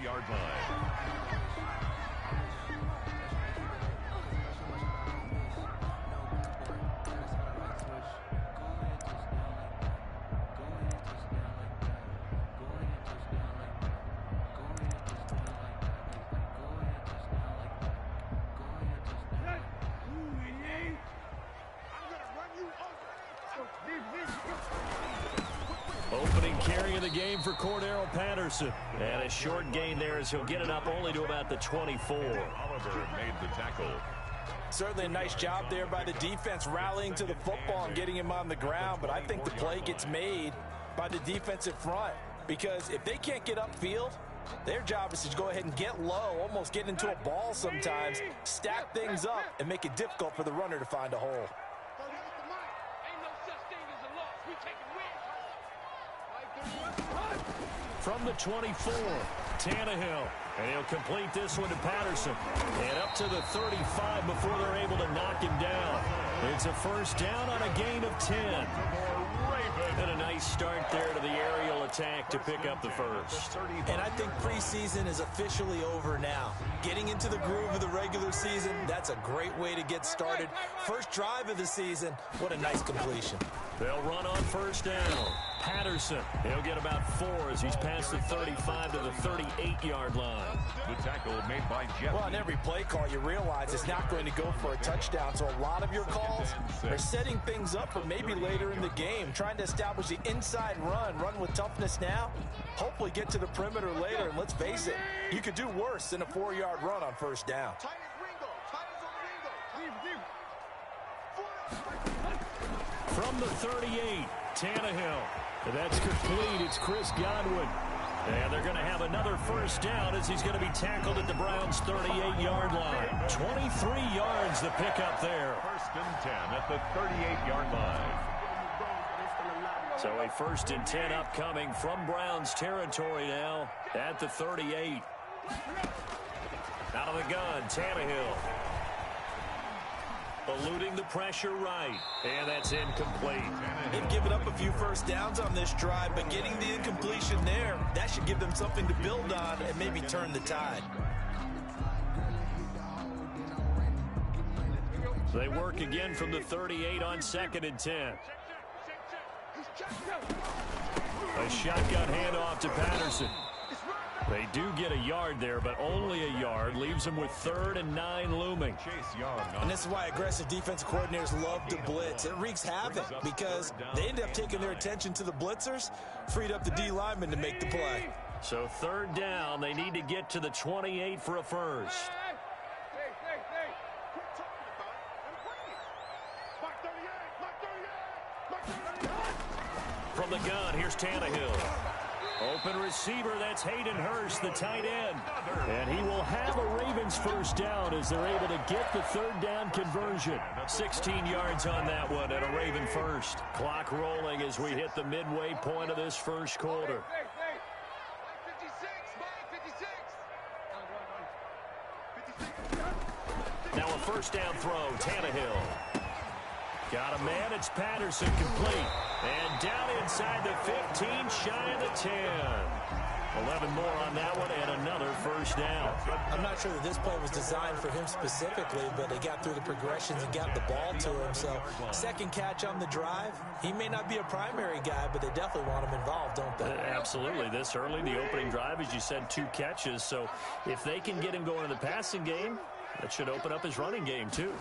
30-yard line. Opening carry of the game for Cordero Patterson. And a short gain there as he'll get it up only to about the 24. Oliver made the tackle. Certainly a nice job there by the defense rallying to the football and getting him on the ground. But I think the play gets made by the defensive front. Because if they can't get upfield, their job is to go ahead and get low, almost get into a ball sometimes, stack things up, and make it difficult for the runner to find a hole. From the 24, Tannehill. And he'll complete this one to Patterson. And up to the 35 before they're able to knock him down. It's a first down on a gain of 10. And a nice start there to the aerial attack to pick up the first. And I think preseason is officially over now. Getting into the groove of the regular season, that's a great way to get started. First drive of the season, what a nice completion. They'll run on first down. Patterson, he'll get about 4 as he's past the 35 to the 38-yard line. The tackle made by Jeff. Well, on every play call, you realize it's not going to go for a touchdown. So a lot of your calls are setting things up for maybe later in the game, trying to establish the inside run with toughness now, hopefully get to the perimeter later. And let's face it, you could do worse than a 4-yard run on first down. From the 38, Tannehill. That's complete. It's Chris Godwin. And they're going to have another first down as he's going to be tackled at the Browns' 38-yard line. 23 yards the pickup there. First and 10 at the 38-yard line. So a first and 10 upcoming from Browns territory now at the 38. Out of the gun, Tannehill. Eluding the pressure right. And that's incomplete. They've given up a few first downs on this drive, but getting the incompletion there, that should give them something to build on and maybe turn the tide. They work again from the 38 on 2nd and 10. A shotgun handoff to Patterson. They do get a yard there, but only a yard. Leaves them with 3rd and 9 looming. And this is why aggressive defensive coordinators love to blitz. It wreaks havoc because they end up taking their attention to the blitzers, freed up the D lineman to make the play. So 3rd down, they need to get to the 28 for a first. From the gun, here's Tannehill. Open receiver, that's Hayden Hurst, the tight end. And he will have a Ravens first down as they're able to get the 3rd down conversion. 16 yards on that one and a Raven first. Clock rolling as we hit the midway point of this first quarter. Now a first down throw, Tannehill. Got a man, it's Patterson, complete. And down inside the 15, shy of the 10. 11 more on that one and another first down. I'm not sure that this play was designed for him specifically, but they got through the progressions and got the ball to him. So second catch on the drive. He may not be a primary guy, but they definitely want him involved, don't they? Absolutely. This early, the opening drive, as you said, 2 catches. So if they can get him going in the passing game, that should open up his running game too.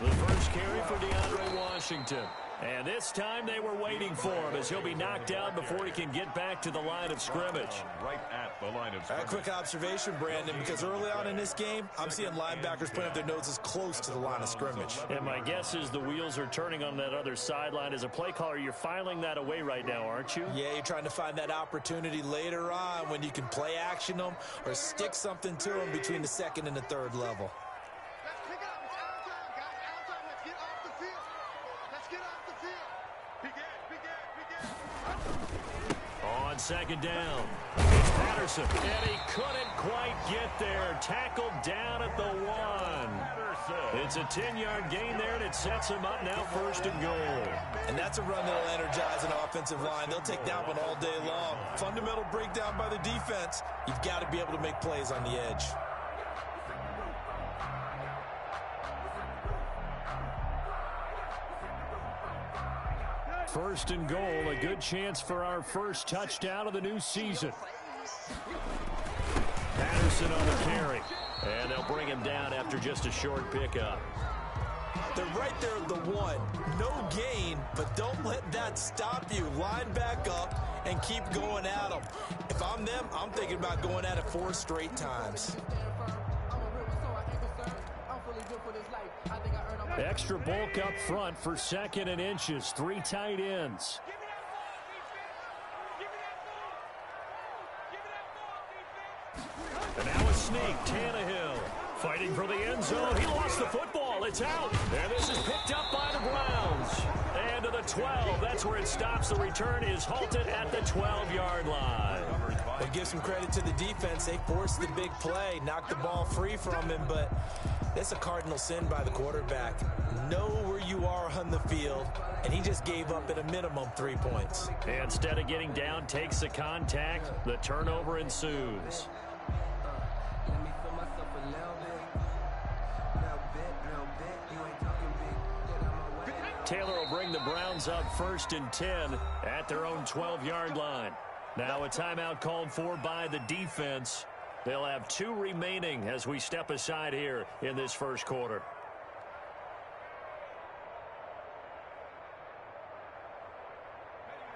The first carry for DeAndre Washington. And this time they were waiting for him as he'll be knocked out before he can get back to the line of scrimmage. Right at the line of scrimmage. A quick observation, Brandon, because early on in this game, I'm seeing linebackers putting up their noses close to the line of scrimmage. And my guess is the wheels are turning on that other sideline. As a play caller, you're filing that away right now, aren't you? Yeah, you're trying to find that opportunity later on when you can play action them or stick something to them between the 2nd and the 3rd level. second down. It's Patterson, and he couldn't quite get there. Tackled down at the 1. It's a 10-yard gain there, and it sets him up now 1st and goal. And that's a run that'll energize an offensive line. They'll take that one all day long. Fundamental breakdown by the defense. You've got to be able to make plays on the edge. First and goal, a good chance for our first touchdown of the new season. Patterson on the carry, and they'll bring him down after just a short pickup. They're right there at the 1. No gain, but don't let that stop you. Line back up and keep going at them. If I'm them, I'm thinking about going at it 4 straight times. Extra bulk up front for 2nd and inches. 3 tight ends. And now a sneak. Tannehill fighting for the end zone. He lost the football. It's out. And this is picked up by the Browns. And to the 12. That's where it stops. The return is halted at the 12-yard line. But give some credit to the defense. They forced the big play, knocked the ball free from him, but that's a cardinal sin by the quarterback. Know where you are on the field, and he just gave up at a minimum 3 points. And instead of getting down, takes the contact. The turnover ensues. Taylor will bring the Browns up 1st and 10 at their own 12-yard line. Now a timeout called for by the defense. They'll have 2 remaining as we step aside here in this first quarter.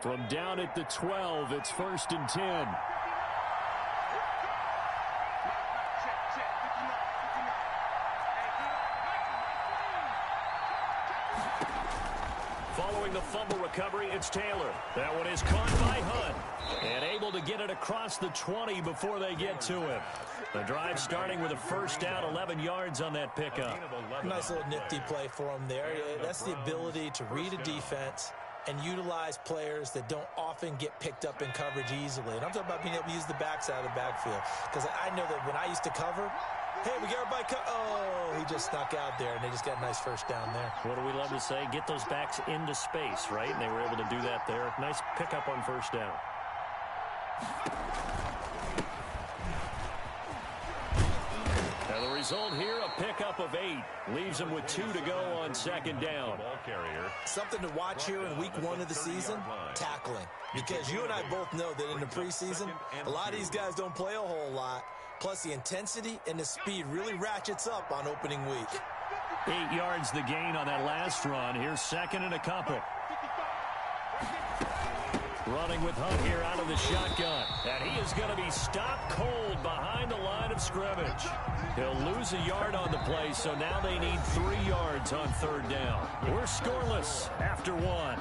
From down at the 12, it's 1st and 10. Following the fumble recovery, it's Taylor. That one is caught by Hunt and able to get it across the 20 before they get to him. The drive starting with a first down, 11 yards on that pickup. Nice little nifty play for him there. That's the ability to read a defense and utilize players that don't often get picked up in coverage easily. And I'm talking about being able to use the backside of the backfield. Because I know that when I used to cover, hey, we got everybody oh, he just snuck out there, and they just got a nice first down there. What do we love to say? Get those backs into space, right? And they were able to do that there. Nice pickup on first down. Now the result here, a pickup of 8. Leaves them with 2 to go on 2nd down. Something to watch here in week 1 of the season, tackling. Because you and I both know that in the preseason, a lot of these guys don't play a whole lot. Plus, the intensity and the speed really ratchets up on opening week. 8 yards the gain on that last run. Here's 2nd and a couple. Running with Hunt here out of the shotgun. And he is going to be stopped cold behind the line of scrimmage. He'll lose a yard on the play, so now they need 3 yards on 3rd down. We're scoreless after 1.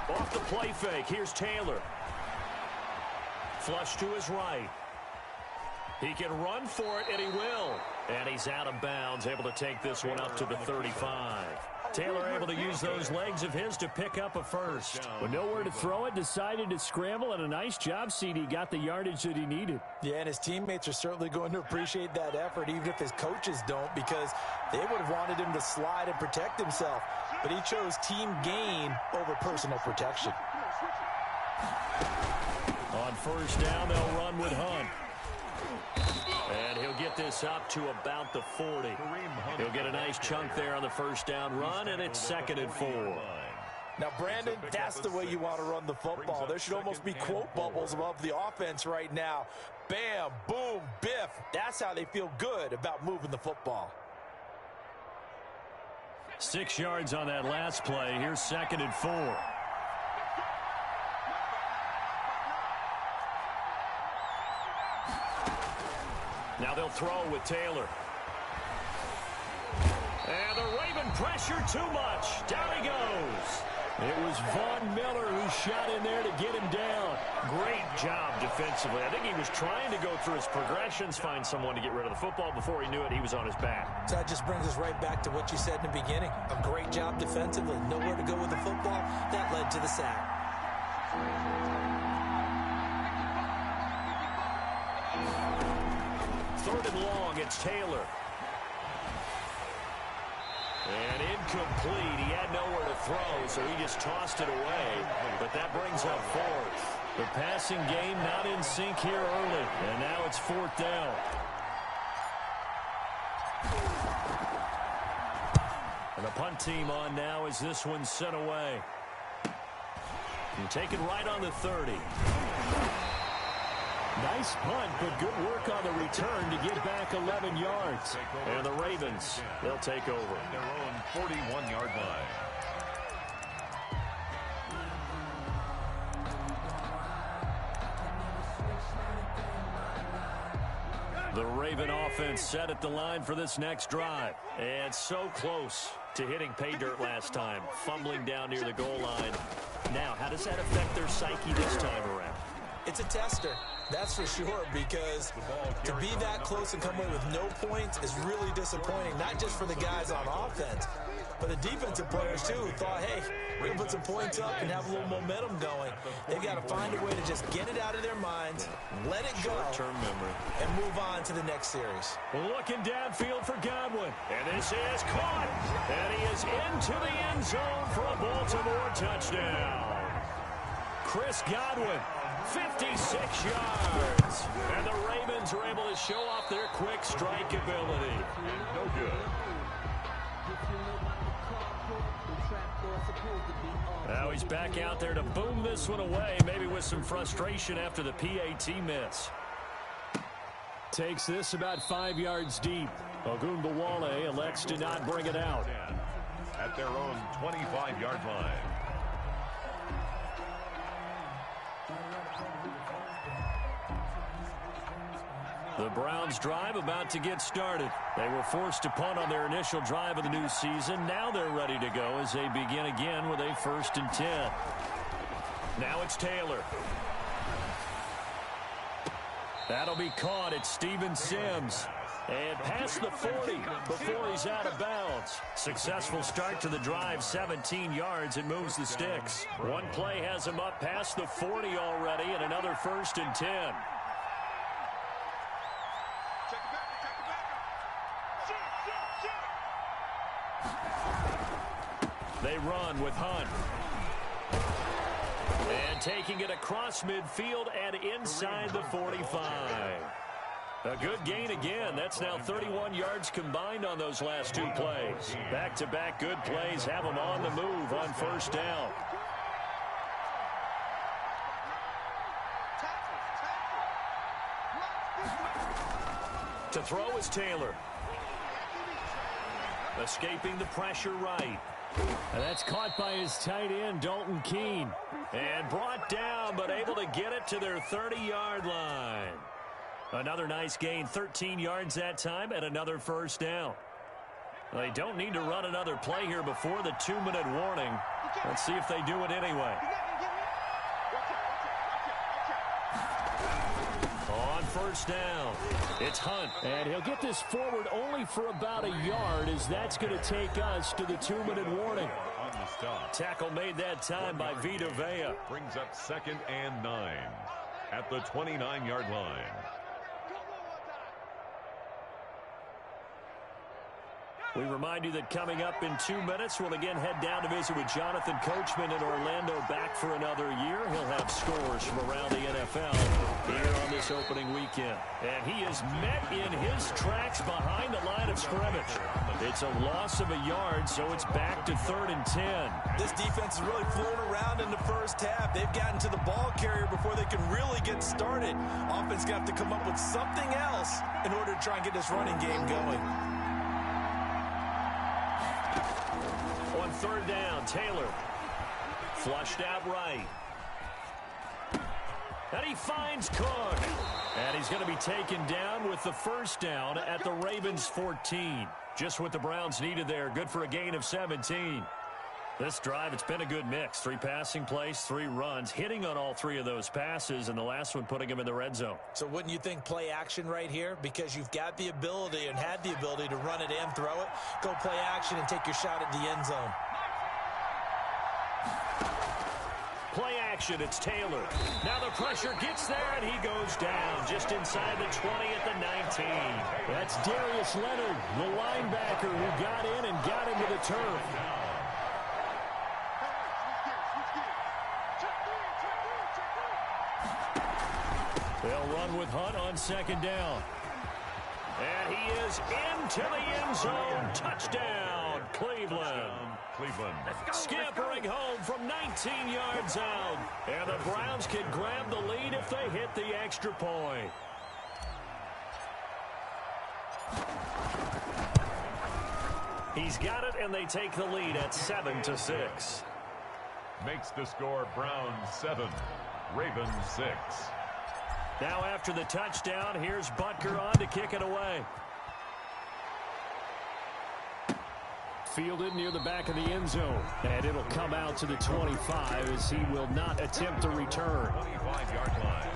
Off the play fake, here's Taylor. Flush to his right. He can run for it, and he will. And he's out of bounds, able to take this one up to the 35. Taylor able to use those legs of his to pick up a first. With nowhere to throw it, decided to scramble, and a nice job, CD. Got the yardage that he needed. Yeah, and his teammates are certainly going to appreciate that effort, even if his coaches don't, because they would have wanted him to slide and protect himself. But he chose team gain over personal protection. On first down, they'll run with Hunt. And he'll get this up to about the 40. He'll get a nice chunk there on the first down run, and it's 2nd and 4. Now, Brandon, that's the way you want to run the football. There should almost be quote bubbles above the offense right now. Bam, boom, biff. That's how they feel good about moving the football. 6 yards on that last play. Here's 2nd and 4. Now they'll throw with Taylor. And the Raven pressure too much. Down he goes. It was Von Miller who shot in there to get him down. Great job defensively. I think he was trying to go through his progressions, find someone to get rid of the football. Before he knew it, he was on his back. So that just brings us right back to what you said in the beginning. A great job defensively. Nowhere to go with the football. That led to the sack. Third and long, it's Taylor. And incomplete. He had nowhere to throw, so he just tossed it away. But that brings up fourth. The passing game not in sync here early. And now it's fourth down. And the punt team on now as this one's sent away. And taken right on the 30. Nice punt, but good work on the return to get back 11 yards. And the Ravens, they'll take over. Their own 41-yard line. The Raven offense set at the line for this next drive. And so close to hitting pay dirt last time. Fumbling down near the goal line. Now, how does that affect their psyche this time around? It's a tester, that's for sure, because to be that close and come away with no points is really disappointing, not just for the guys on offense, but the defensive players, too, who thought, hey, we're going to put some points up and have a little momentum going. They've got to find a way to just get it out of their minds, let it go, short-term memory, and move on to the next series. Looking downfield for Godwin, and this is caught, and he is into the end zone for a Baltimore touchdown. Chris Godwin, 56 yards. And the Ravens are able to show off their quick strike ability. No good. Now he's back out there to boom this one away, maybe with some frustration after the PAT miss. Takes this about 5 yards deep. Ogunbowale elects to not bring it out. At their own 25-yard line. The Browns drive about to get started. They were forced to punt on their initial drive of the new season. Now they're ready to go as they begin again with a 1st and 10. Now it's Taylor. That'll be caught at Steven Sims. And past the 40 before he's out of bounds. Successful start to the drive, 17 yards, and moves the sticks. One play has him up past the 40 already, and another 1st and 10. They run with Hunt. And taking it across midfield and inside the 45. A good gain again. That's now 31 yards combined on those last two plays. Back-to-back good plays have them on the move on 1st down. To throw is Taylor. Escaping the pressure right. And that's caught by his tight end, Dalton Keene. And brought down, but able to get it to their 30-yard line. Another nice gain, 13 yards that time, and another 1st down. They don't need to run another play here before the 2-minute warning. Let's see if they do it anyway. On 1st down, it's Hunt. And he'll get this forward only for about a yard, as that's going to take us to the 2-minute warning. On the stop. Tackle made that time by Vita Vea. Brings up 2nd and 9 at the 29-yard line. We remind you that coming up in 2 minutes, we'll again head down to visit with Jonathan Coachman in Orlando, back for another year. He'll have scores from around the NFL here on this opening weekend. And he is met in his tracks behind the line of scrimmage. It's a loss of a yard, so it's back to 3rd and 10. This defense is really floating around in the first half. They've gotten to the ball carrier before they can really get started. Offense going to have to come up with something else in order to try and get this running game going. On 3rd down, Taylor flushed out right. And he finds Cook. And he's going to be taken down with the first down at the Ravens 14. Just what the Browns needed there. Good for a gain of 17. This drive, it's been a good mix. 3 passing plays, 3 runs, hitting on all 3 of those passes, and the last one putting him in the red zone. So wouldn't you think play action right here? Because you've got the ability and had the ability to run it and throw it. Go play action and take your shot at the end zone. Play action, it's Taylor. Now the pressure gets there, and he goes down just inside the 20 at the 19. That's Darius Leonard, the linebacker who got in and got into the turf. They'll run with Hunt on second down. And he is into the end zone. Touchdown, Cleveland. Scampering home from 19 yards out. And the Browns can grab the lead if they hit the extra point. He's got it, and they take the lead at 7-6. Makes the score Browns 7, Ravens 6. Now after the touchdown, here's Butker on to kick it away. Fielded near the back of the end zone. And it'll come out to the 25 as he will not attempt to return. 25-yard line.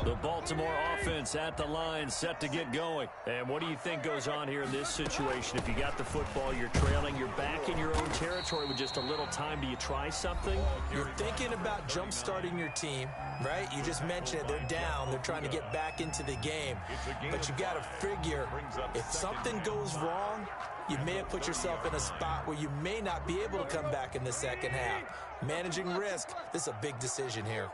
The Baltimore offense at the line, set to get going. And what do you think goes on here in this situation? If you got the football, you're trailing, you're back in your own territory with just a little time. Do you try something? You're thinking about jump-starting your team, right? You just mentioned it. They're down. They're trying to get back into the game. But you got to figure, if something goes wrong, you may have put yourself in a spot where you may not be able to come back in the second half. Managing risk, this is a big decision here.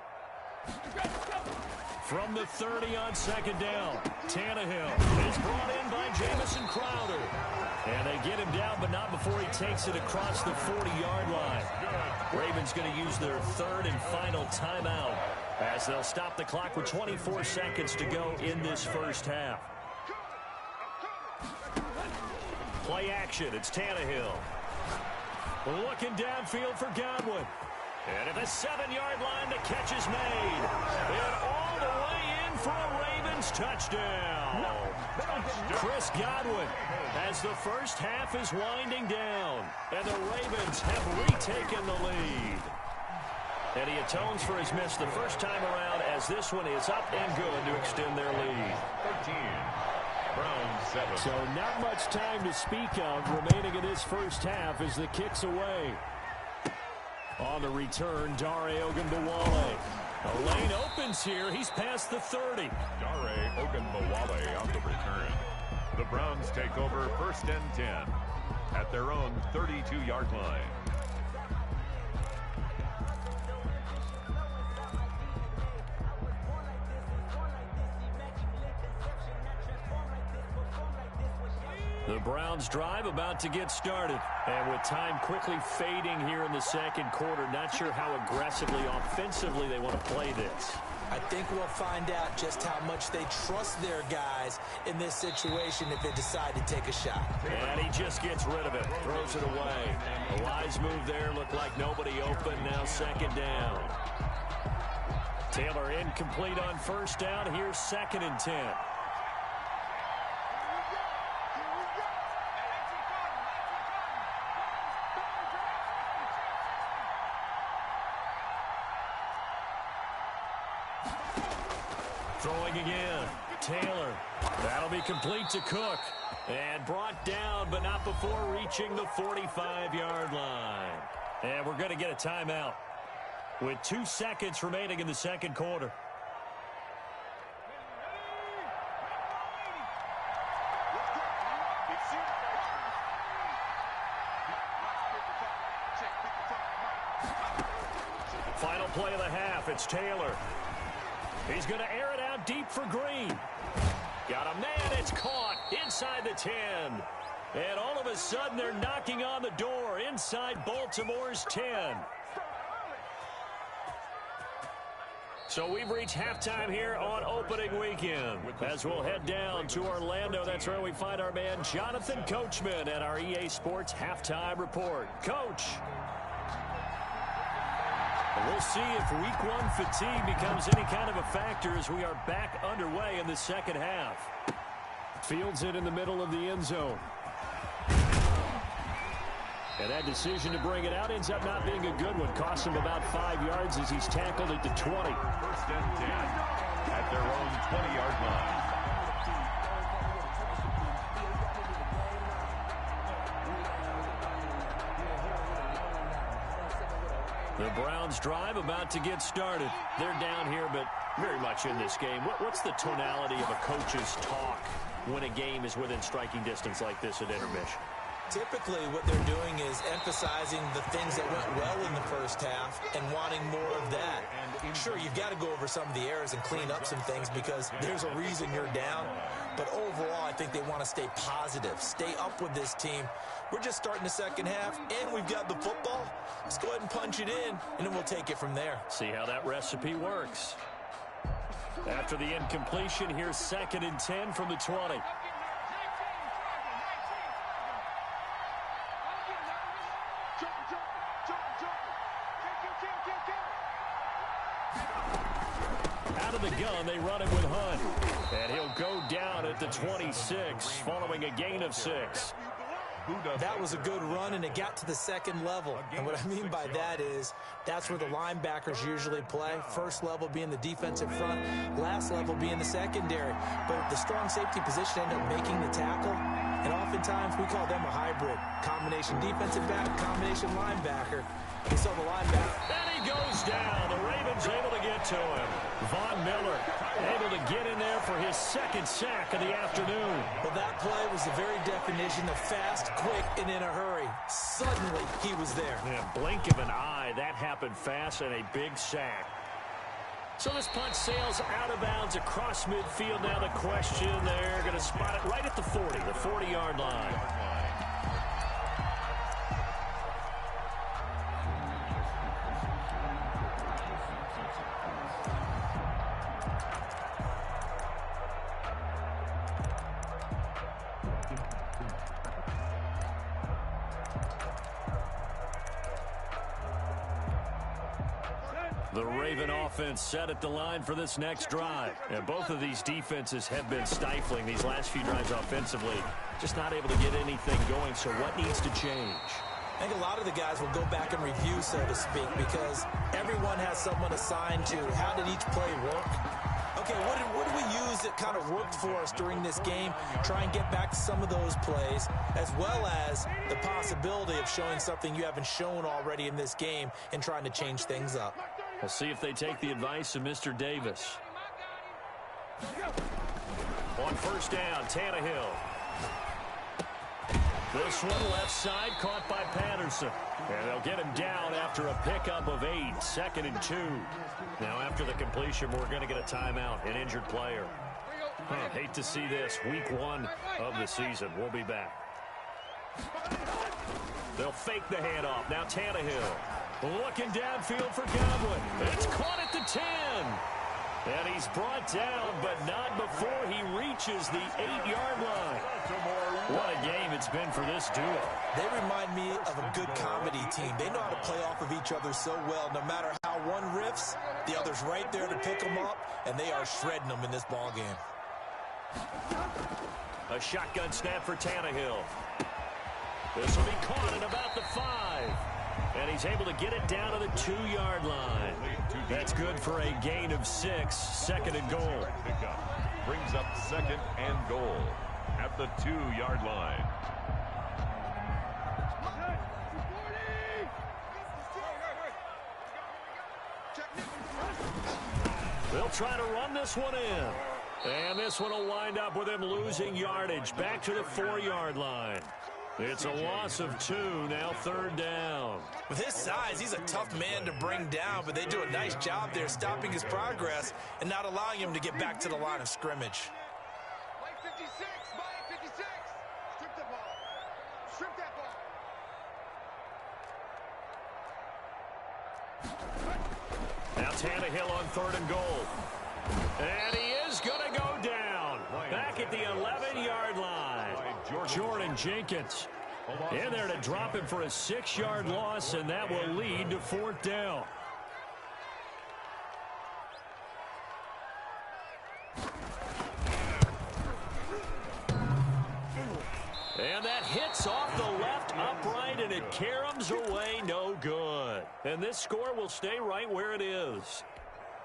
From the 30 on second down, Tannehill is brought in by Jamison Crowder. And they get him down, but not before he takes it across the 40-yard line. Ravens going to use their third and final timeout as they'll stop the clock with 24 seconds to go in this first half. Play action, it's Tannehill. Looking downfield for Godwin. And at the 7-yard line, the catch is made. And all the way in for a Ravens touchdown. Chris Godwin as the first half is winding down. And the Ravens have retaken the lead. And he atones for his miss the first time around as this one is up and good to extend their lead. 13. Browns 7. So not much time to speak of remaining in this first half as the kick's away. On the return, Dare Ogunbowale. A lane opens here. He's past the 30. Dare Ogunbowale on the return. The Browns take over first and 10 at their own 32-yard line. The Browns drive about to get started. And with time quickly fading here in the second quarter, not sure how aggressively, offensively they want to play this. I think we'll find out just how much they trust their guys in this situation if they decide to take a shot. And he just gets rid of it, throws it away. A wise move there, looked like nobody open, now second down. Taylor incomplete on first down, here's 2nd and 10. Throwing again, Taylor. That'll be complete to Cook. And brought down, but not before reaching the 45-yard line. And we're going to get a timeout with 2 seconds remaining in the second quarter. Final play of the half, it's Taylor. He's going to air it out deep for Green. Got a man, it's caught inside the 10. And all of a sudden, they're knocking on the door inside Baltimore's 10. So we've reached halftime here on opening weekend. As we'll head down to Orlando, that's where we find our man Jonathan Coachman at our EA Sports Halftime Report. Coach. We'll see if week one fatigue becomes any kind of a factor as we are back underway in the second half. Fields it in the middle of the end zone. And that decision to bring it out ends up not being a good one. Costs him about 5 yards as he's tackled at the 20. First and 10 at their own 20-yard line. The Browns drive about to get started. They're down here, but very much in this game. What's the tonality of a coach's talk when a game is within striking distance like this at intermission? Typically, what they're doing is emphasizing the things that went well in the first half and wanting more of that. Sure, you've got to go over some of the errors and clean up some things because there's a reason you're down. But overall, I think they want to stay positive, stay up with this team. We're just starting the second half, and we've got the football. Let's go ahead and punch it in, and then we'll take it from there. See how that recipe works. After the incompletion, here's 2nd and 10 from the 20. Out of the gun, they run it with Hunt. And he'll go down at the 26 following a gain of 6. That was a good run, and it got to the second level. And what I mean by that is that's where the linebackers usually play. First level being the defensive front, last level being the secondary. But the strong safety position ended up making the tackle. And oftentimes we call them a hybrid. Combination defensive back, combination linebacker. We saw the linebacker. And he goes down. The Ravens able to get to him. Von Miller able to get in there for his 2nd sack of the afternoon. Well, that play was the very definition of fast, quick, and in a hurry. Suddenly, he was there. Yeah, blink of an eye. That happened fast and a big sack. So this punt sails out of bounds across midfield. Now the question, they're going to spot it right at the 40, the 40-yard line. The Raven offense set at the line for this next drive. And both of these defenses have been stifling these last few drives offensively. Just not able to get anything going, so what needs to change? I think a lot of the guys will go back and review, so to speak, because everyone has someone assigned to how did each play work. Okay, what did we use that kind of worked for us during this game? Try and get back to some of those plays, as well as the possibility of showing something you haven't shown already in this game and trying to change things up. We'll see if they take the advice of Mr. Davis. On first down, Tannehill. This one left side caught by Patterson. And they'll get him down after a pickup of 8, 2nd and 2. Now after the completion, we're going to get a timeout, an injured player. Hate to see this. Week 1 of the season. We'll be back. They'll fake the handoff. Now Tannehill. Looking downfield for Godwin. It's caught at the 10. And he's brought down, but not before he reaches the 8-yard line. What a game it's been for this duo. They remind me of a good comedy team. They know how to play off of each other so well. No matter how one riffs, the other's right there to pick them up, and they are shredding them in this ball game. A shotgun snap for Tannehill. This will be caught at about the 5. And he's able to get it down to the 2-yard line. That's good for a gain of 6, 2nd and goal. Pickup brings up 2nd and goal at the 2-yard line. They'll try to run this one in. And this one will wind up with him losing yardage back to the 4-yard line. It's a loss of 2, now 3rd down. With his size, he's a tough man to bring down, but they do a nice job there stopping his progress and not allowing him to get back to the line of scrimmage. Mike 56, Mike 56. Strip the ball. Strip that ball. Now Tannehill on 3rd and goal. And he is going to go down. Back at the 11-yard line. Jordan Jenkins in there to drop him for a 6-yard loss, and that will lead to 4th down. And that hits off the left upright, and it caroms away no good. And this score will stay right where it is.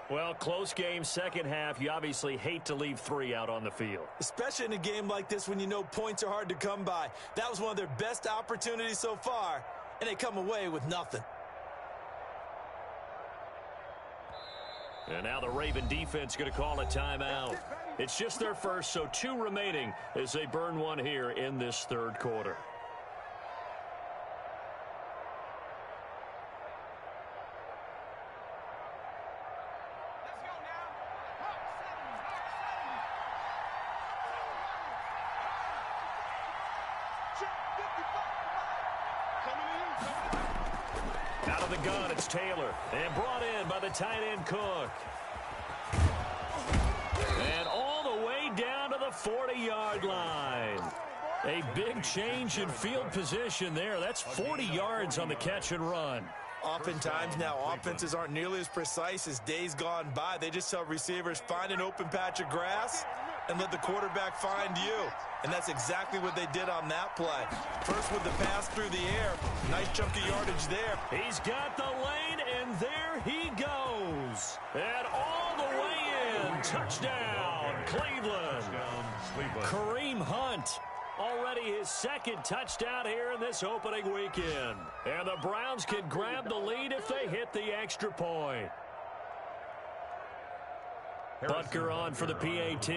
Well, close game, second half. You obviously hate to leave 3 out on the field. Especially in a game like this when you know points are hard to come by. That was one of their best opportunities so far, and they come away with nothing. And now the Raven defense going to call a timeout. It's just their first, so 2 remaining as they burn one here in this 3rd quarter. Out of the gun, it's Taylor. And brought in by the tight end Cook. And all the way down to the 40-yard line. A big change in field position there. That's 40 yards on the catch and run. Oftentimes now, offenses aren't nearly as precise as days gone by. They just tell receivers, find an open patch of grass and let the quarterback find you. And that's exactly what they did on that play. First with the pass through the air. Nice chunk of yardage there. He's got the lane, and there he goes. And all the way in. Touchdown, Cleveland. Kareem Hunt. Already his 2nd touchdown here in this opening weekend. And the Browns can grab the lead if they hit the extra point. Butker on for the PAT.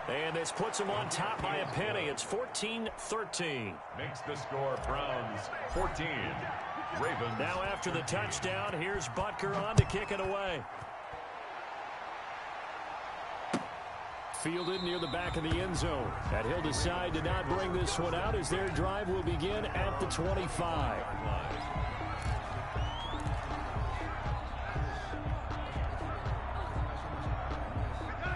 And this puts him on top by a penny. It's 14-13. Makes the score Browns 14. Ravens. Now after the touchdown, here's Butker on to kick it away. Fielded near the back of the end zone. And he'll decide to not bring this one out as their drive will begin at the 25.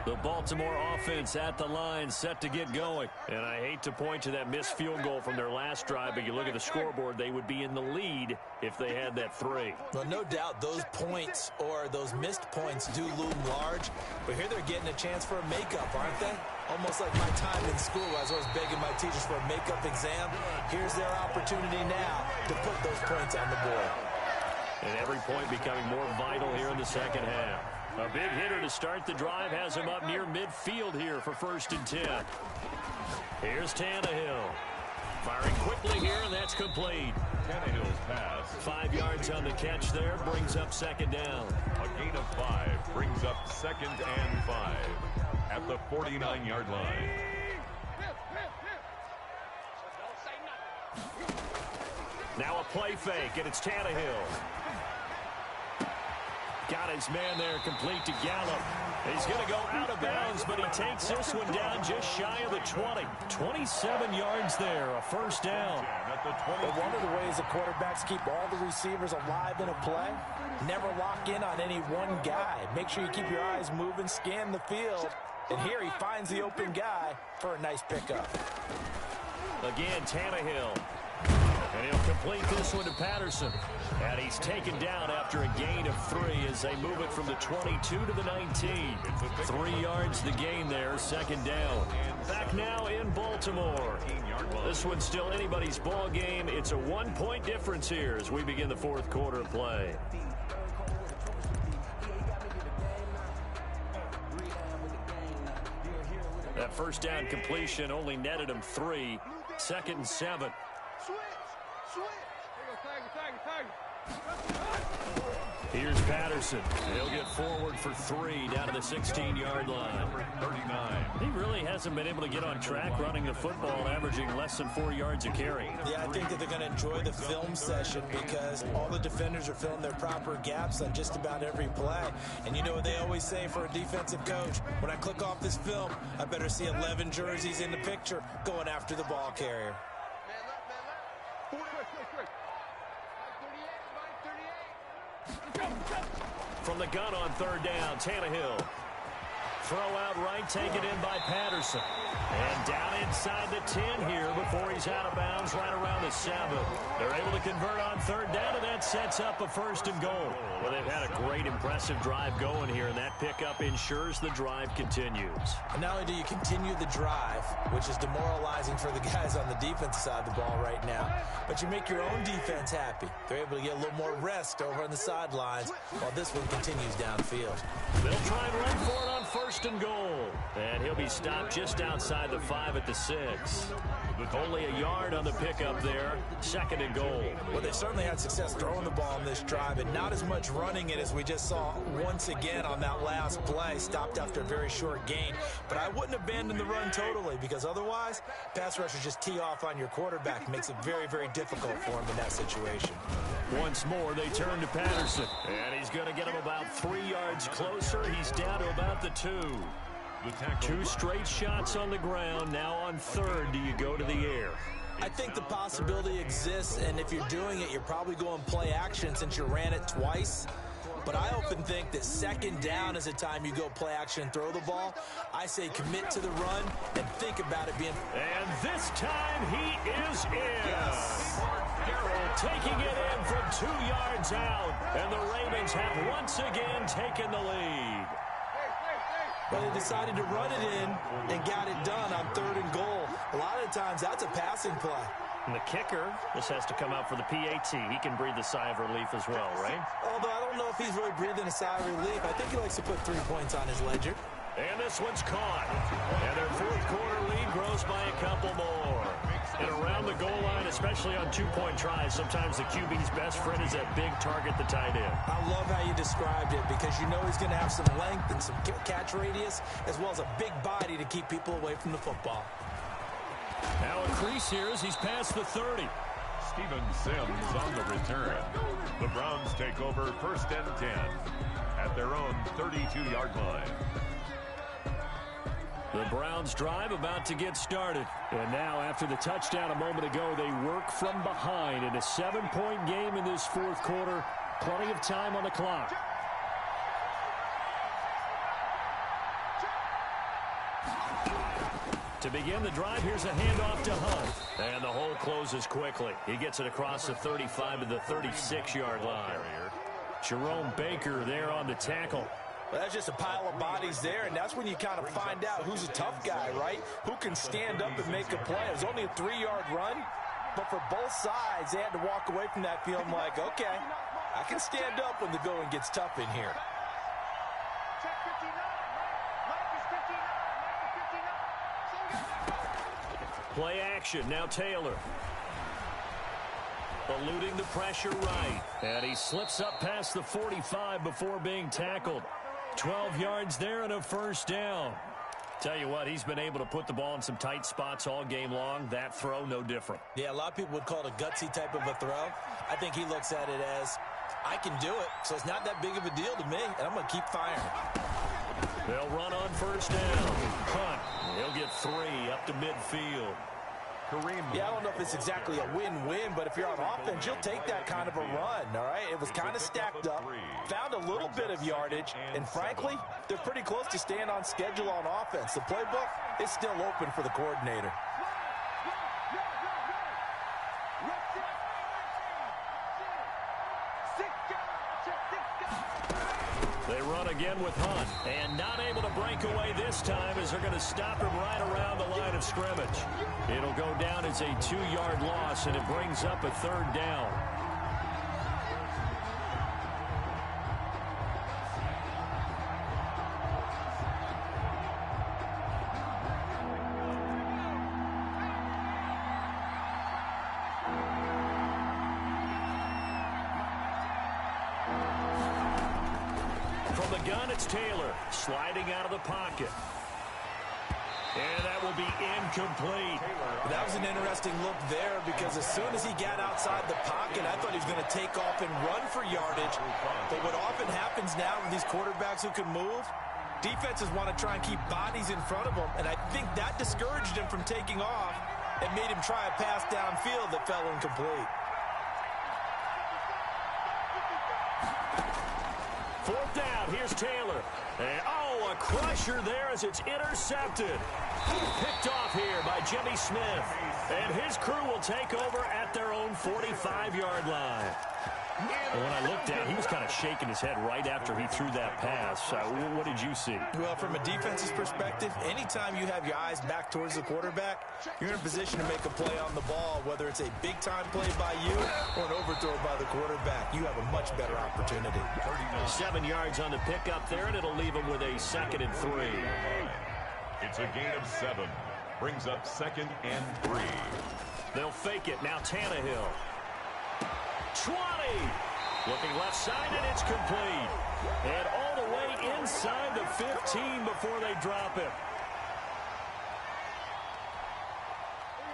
The Baltimore offense at the line, set to get going. And I hate to point to that missed field goal from their last drive, but you look at the scoreboard, they would be in the lead if they had that 3. Well, no doubt those points or those missed points do loom large, but here they're getting a chance for a makeup, aren't they? Almost like my time in school as I was begging my teachers for a makeup exam. Here's their opportunity now to put those points on the board. And every point becoming more vital here in the second half. A big hitter to start the drive has him up near midfield here for 1st and 10. Here's Tannehill. Firing quickly here, and that's complete. Tannehill's pass. 5 yards on the catch there, brings up 2nd down. A gain of 5 brings up 2nd and 5 at the 49-yard line. Now a play fake, and it's Tannehill. Got his man there, complete to Gallup. He's going to go out of bounds, but he takes this one down just shy of the 20. 27 yards there, a 1st down. But one of the ways the quarterbacks keep all the receivers alive in a play, never lock in on any one guy. Make sure you keep your eyes moving, scan the field. And here he finds the open guy for a nice pickup. Again, Tannehill. And he'll complete this one to Patterson. And he's taken down after a gain of 3 as they move it from the 22 to the 19. 3 yards the gain there, 2nd down. Back now in Baltimore. This one's still anybody's ball game. It's a 1-point difference here as we begin the 4th quarter of play. That 1st down completion only netted him 3. 2nd and 7. Here's Patterson. He'll get forward for 3 down to the 16-yard line. 39. He really hasn't been able to get on track running the football, averaging less than 4 yards a carry. Yeah, I think that they're going to enjoy the film session because all the defenders are filling their proper gaps on just about every play. And you know what they always say for a defensive coach? When I click off this film, I better see 11 jerseys in the picture going after the ball carrier. Man left. Quick. 38. From the gun on 3rd down, Tannehill. Throw out right, taken in by Patterson. And down inside the 10 here before he's out of bounds right around the 7. They're able to convert on 3rd down, and that sets up a 1st and goal. Well, they've had a great, impressive drive going here, and that pickup ensures the drive continues. And not only do you continue the drive, which is demoralizing for the guys on the defensive side of the ball right now, but you make your own defense happy. They're able to get a little more rest over on the sidelines while this one continues downfield. They'll try and run for it on 1st and goal. And he'll be stopped just outside the 5 at the 6. Only a yard on the pickup there. 2nd and goal. Well, they certainly had success throwing the ball in this drive, and not as much running it as we just saw once again on that last play. Stopped after a very short gain. But I wouldn't abandon the run totally, because otherwise, pass rushers just tee off on your quarterback. It makes it very, very difficult for him in that situation. Once more, they turn to Patterson. And he's going to get him about 3 yards closer. He's down to about the 2. 2 straight shots on the ground. Now on 3rd, do you go to the air? I think the possibility exists, and if you're doing it, you're probably going play action since you ran it twice. But I often think that 2nd down is a time you go play action and throw the ball. I say commit to the run and think about it being... And this time he is in. Yes. Harrell taking it in from 2 yards out. And the Ravens have once again taken the lead. But they decided to run it in and got it done on 3rd and goal. A lot of times that's a passing play. And the kicker just has to come out for the PAT. He can breathe a sigh of relief as well, right? Although I don't know if he's really breathing a sigh of relief. I think he likes to put 3 points on his ledger. And this one's caught. And their 4th quarter lead grows by a couple more. And around the goal line, especially on 2-point tries, sometimes the QB's best friend is that big target, the tight end. I love how you described it because you know he's going to have some length and some catch radius as well as a big body to keep people away from the football. Now a crease here as he's past the 30. Steven Sims on the return. The Browns take over 1st and 10 at their own 32-yard line. The Browns drive about to get started. And now after the touchdown a moment ago, they work from behind in a 7-point game in this 4th quarter. Plenty of time on the clock. To begin the drive, here's a handoff to Hunt. And the hole closes quickly. He gets it across the 35 to the 36-yard line. Jerome Baker there on the tackle. Well, that's just a pile of bodies there, and that's when you kind of find out who's a tough guy, right? Who can stand up and make a play. It was only a 3-yard run, but for both sides, they had to walk away from that feeling like, okay, I can stand up when the going gets tough in here. Check 59. Mike is 59. Mike is 59. Play action, now Taylor. Eluding the pressure right. And he slips up past the 45 before being tackled. 12 yards there and a 1st down. Tell you what, he's been able to put the ball in some tight spots all game long. That throw, no different. Yeah, a lot of people would call it a gutsy type of a throw. I think he looks at it as, I can do it, so it's not that big of a deal to me, and I'm going to keep firing. They'll run on 1st down. Hunt. He'll get 3 up to midfield. Yeah, I don't know if it's exactly a win-win, but if you're on offense, you'll take that kind of a run, all right? It was kind of stacked up, found a little bit of yardage, and frankly, they're pretty close to staying on schedule on offense. The playbook is still open for the coordinator. They run again with Hunt, and not able to break away this time as they're going to stop him right around the line of scrimmage. It'll go down as a 2-yard loss, and it brings up a 3rd down. gun, it's Taylor sliding out of the pocket. And that will be incomplete. That was an interesting look there because as soon as he got outside the pocket, I thought he was going to take off and run for yardage. But what often happens now with these quarterbacks who can move, defenses want to try and keep bodies in front of them, and I think that discouraged him from taking off and made him try a pass downfield that fell incomplete. Fourth down, here's Taylor. And, oh, a crusher there as it's intercepted. Picked off here by Jimmy Smith. And his crew will take over at their own 45-yard line. And when I looked at it, he was kind of shaking his head right after he threw that pass. What did you see? Well, from a defense's perspective, anytime you have your eyes back towards the quarterback, you're in a position to make a play on the ball, whether it's a big-time play by you or an overthrow by the quarterback. You have a much better opportunity. 7 yards on the pickup there, and it'll leave him with a 2nd and 3. It's a gain of 7. Brings up 2nd and 3. They'll fake it. Now Tannehill. 20. Looking left side, and it's complete. And all the way inside the 15 before they drop it.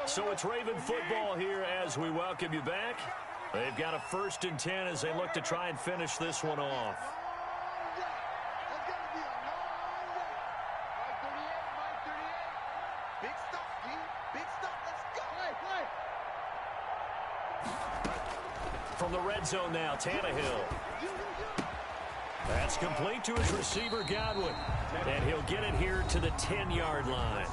So it's Raven football here as we welcome you back. They've got a 1st and 10 as they look to try and finish this one off. Big stuff, G. Big stuff. Let's go. Play. From the red zone now, Tannehill. That's complete to his receiver, Godwin. And he'll get it here to the 10-yard line.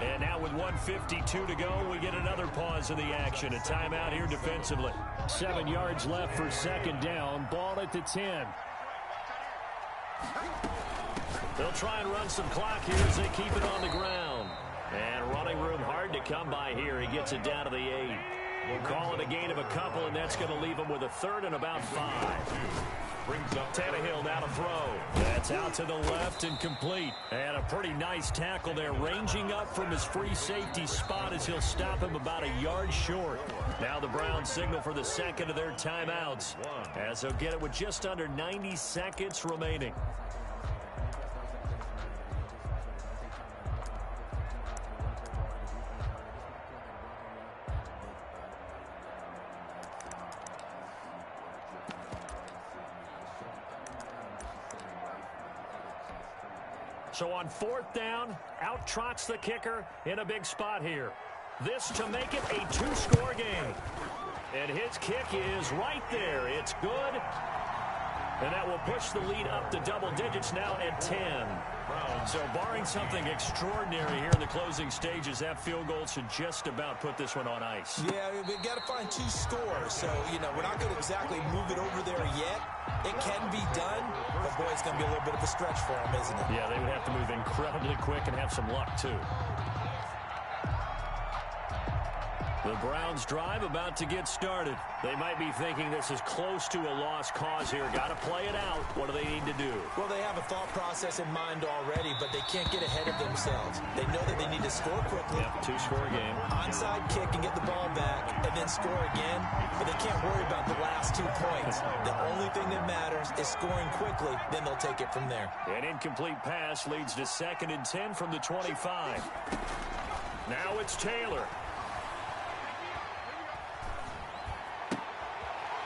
And now with 1:52 to go, we get another pause in the action. A timeout here defensively. 7 yards left for 2nd down. Ball at the 10. They'll try and run some clock here as they keep it on the ground. And running room hard to come by here. He gets it down to the 8. We'll call it a gain of a couple, and that's going to leave him with a 3rd and about 5. Brings up Tannehill now to throw. That's out to the left and complete. And a pretty nice tackle there, ranging up from his free safety spot as he'll stop him about a yard short. Now the Browns signal for the 2nd of their timeouts as they'll get it with just under 90 seconds remaining. So on 4th down, out trots the kicker in a big spot here. This to make it a 2-score game. And his kick is right there. It's good. And that will push the lead up to double digits now at 10. So barring something extraordinary here in the closing stages, that field goal should just about put this one on ice. Yeah, we've got to find 2 scores. So, we're not going to exactly move it over there yet. It can be done, but boy, it's going to be a little bit of a stretch for them, isn't it? Yeah, they would have to move incredibly quick and have some luck, too. The Browns drive about to get started. They might be thinking this is close to a lost cause here. Got to play it out. What do they need to do? Well, they have a thought process in mind already, but they can't get ahead of themselves. They know that they need to score quickly. Yep, 2-score game. Onside kick and get the ball back and then score again, but they can't worry about the last 2 points. The only thing that matters is scoring quickly, then they'll take it from there. An incomplete pass leads to 2nd and 10 from the 25. Now it's Taylor.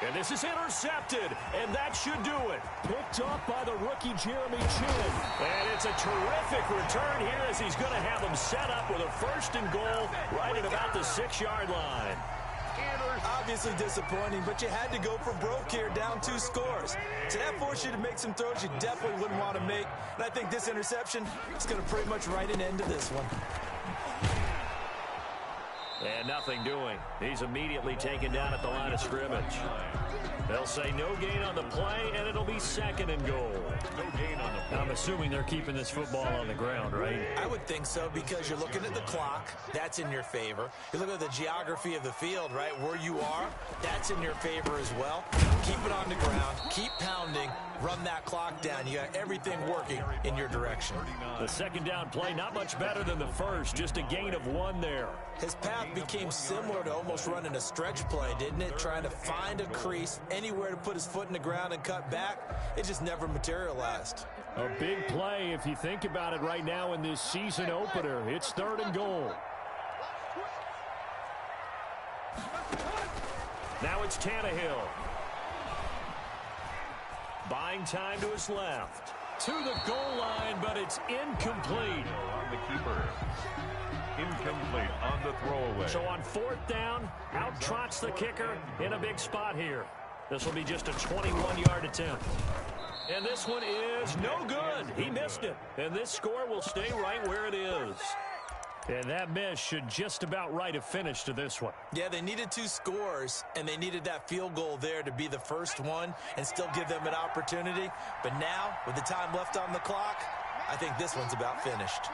And this is intercepted, and that should do it. Picked up by the rookie Jeremy Chinn. And it's a terrific return here as he's going to have him set up with a 1st and goal right at about the 6-yard line. Obviously disappointing, but you had to go for broke here, down 2 scores. So that forced you to make some throws you definitely wouldn't want to make. And I think this interception is going to pretty much write an end to this one. And nothing doing. He's immediately taken down at the line of scrimmage. They'll say no gain on the play, and it'll be 2nd and goal. no gain on the play. I'm assuming they're keeping this football on the ground, right? I would think so, because you're looking at the clock. That's in your favor. You look at the geography of the field, right? Where you are, that's in your favor as well. Keep it on the ground. Keep pounding. Run that clock down. You got everything working in your direction. The 2nd down play, not much better than the first. Just a gain of 1 there. His path became similar to almost running a stretch play, didn't it? Trying to find a crease, anywhere to put his foot in the ground and cut back. It just never materialized. A big play if you think about it right now in this season opener. It's 3rd and goal. Now it's Tannehill. Buying time to his left. To the goal line, but it's incomplete. On the keeper. Incomplete on the throwaway. So on 4th down, out trots the kicker in a big spot here. This will be just a 21-yard attempt. And this one is no good. He missed it. And this score will stay right where it is. And that miss should just about write a finish to this one. Yeah, they needed 2 scores, and they needed that field goal there to be the first one and still give them an opportunity. But now, with the time left on the clock, I think this one's about finished.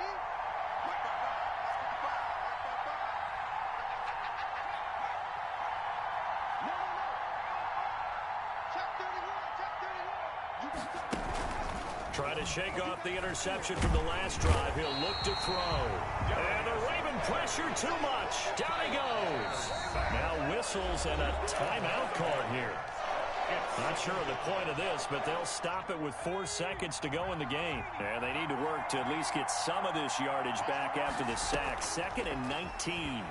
Try to shake off the interception from the last drive. He'll look to throw. And the Raven pressure too much. Down he goes. Now whistles and a timeout call here. Not sure of the point of this, but they'll stop it with 4 seconds to go in the game. And they need to work to at least get some of this yardage back after the sack. 2nd and 19.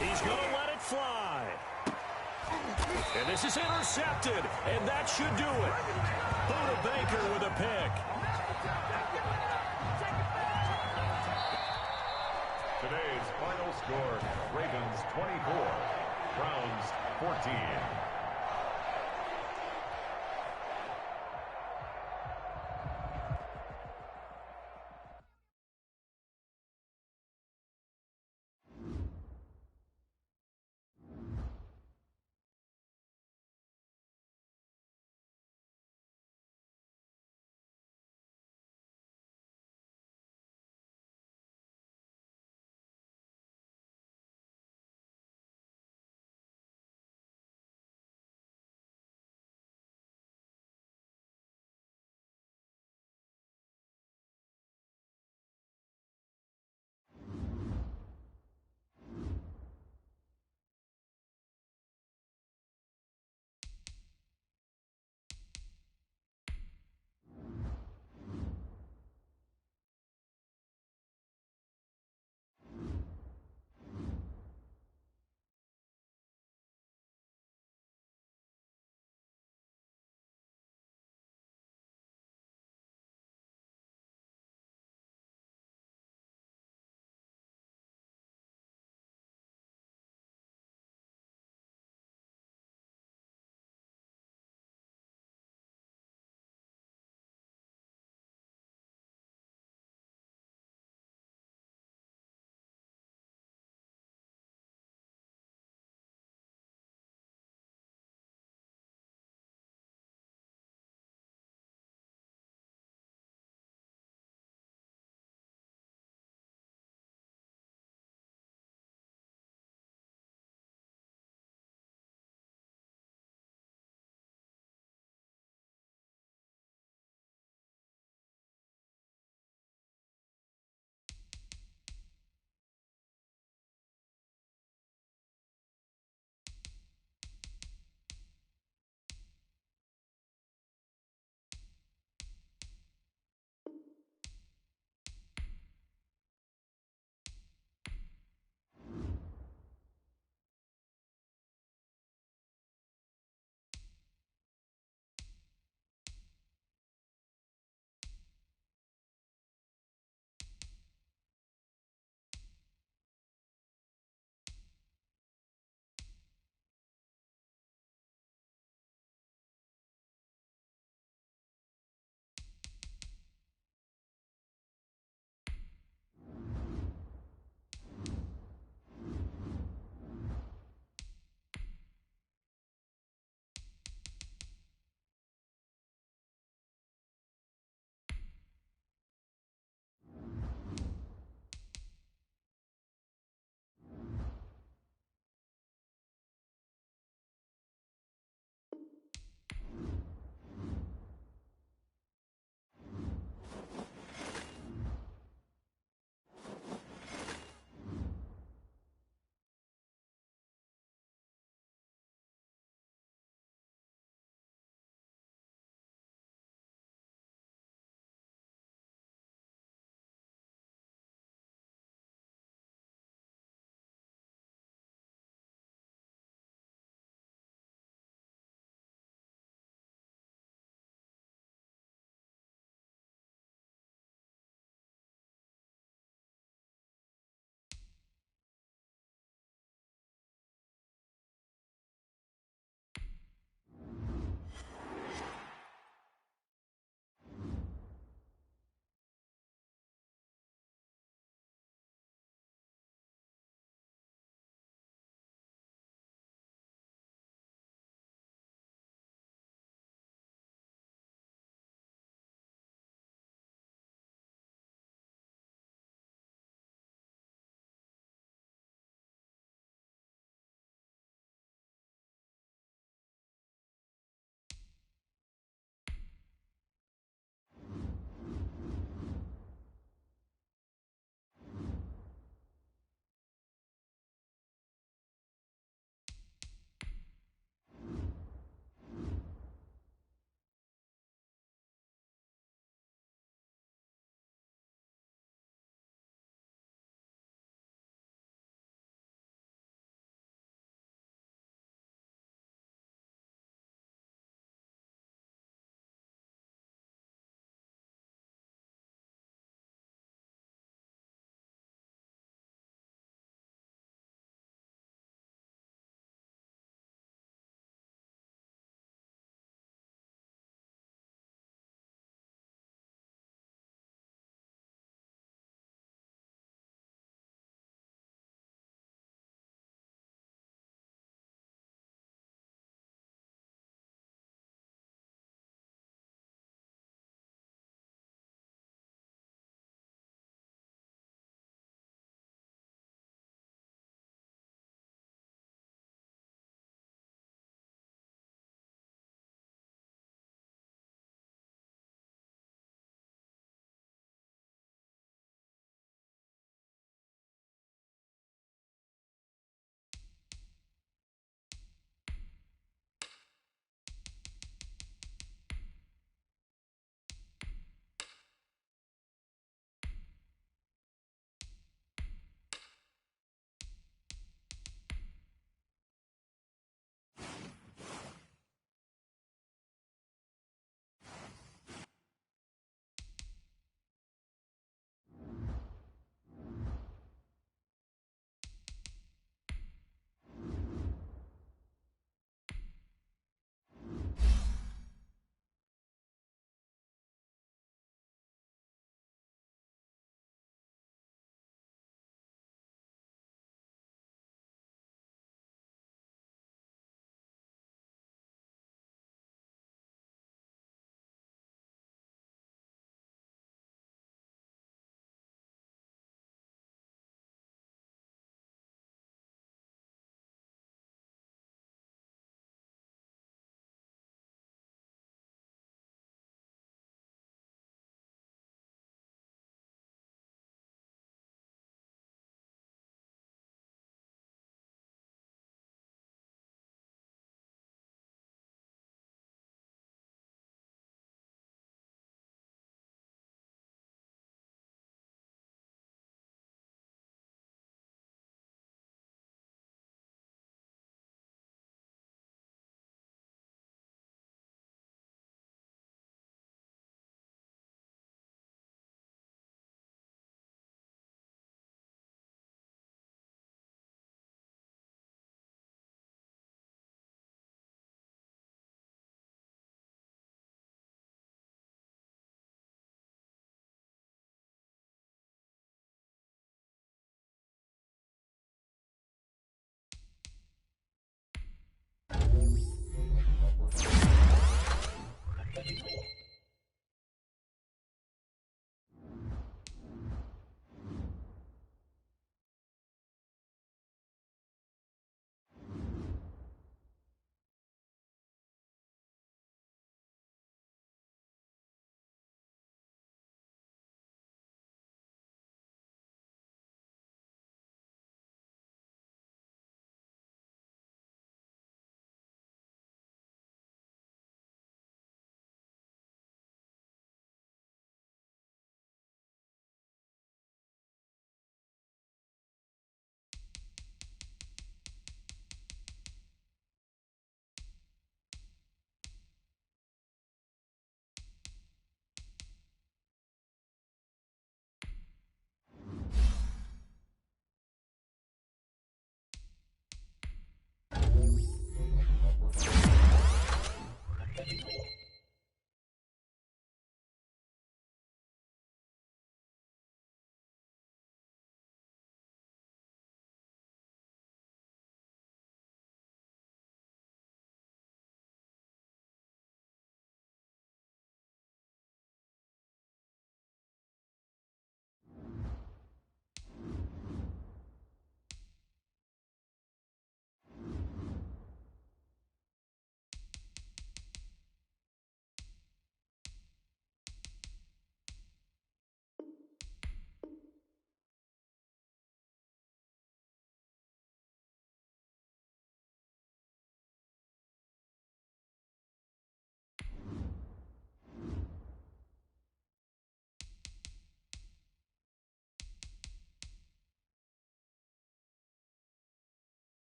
He's going to let it fly. And this is intercepted, and that should do it. Buda Baker with a pick. Today's final score, Ravens 24, Browns 14.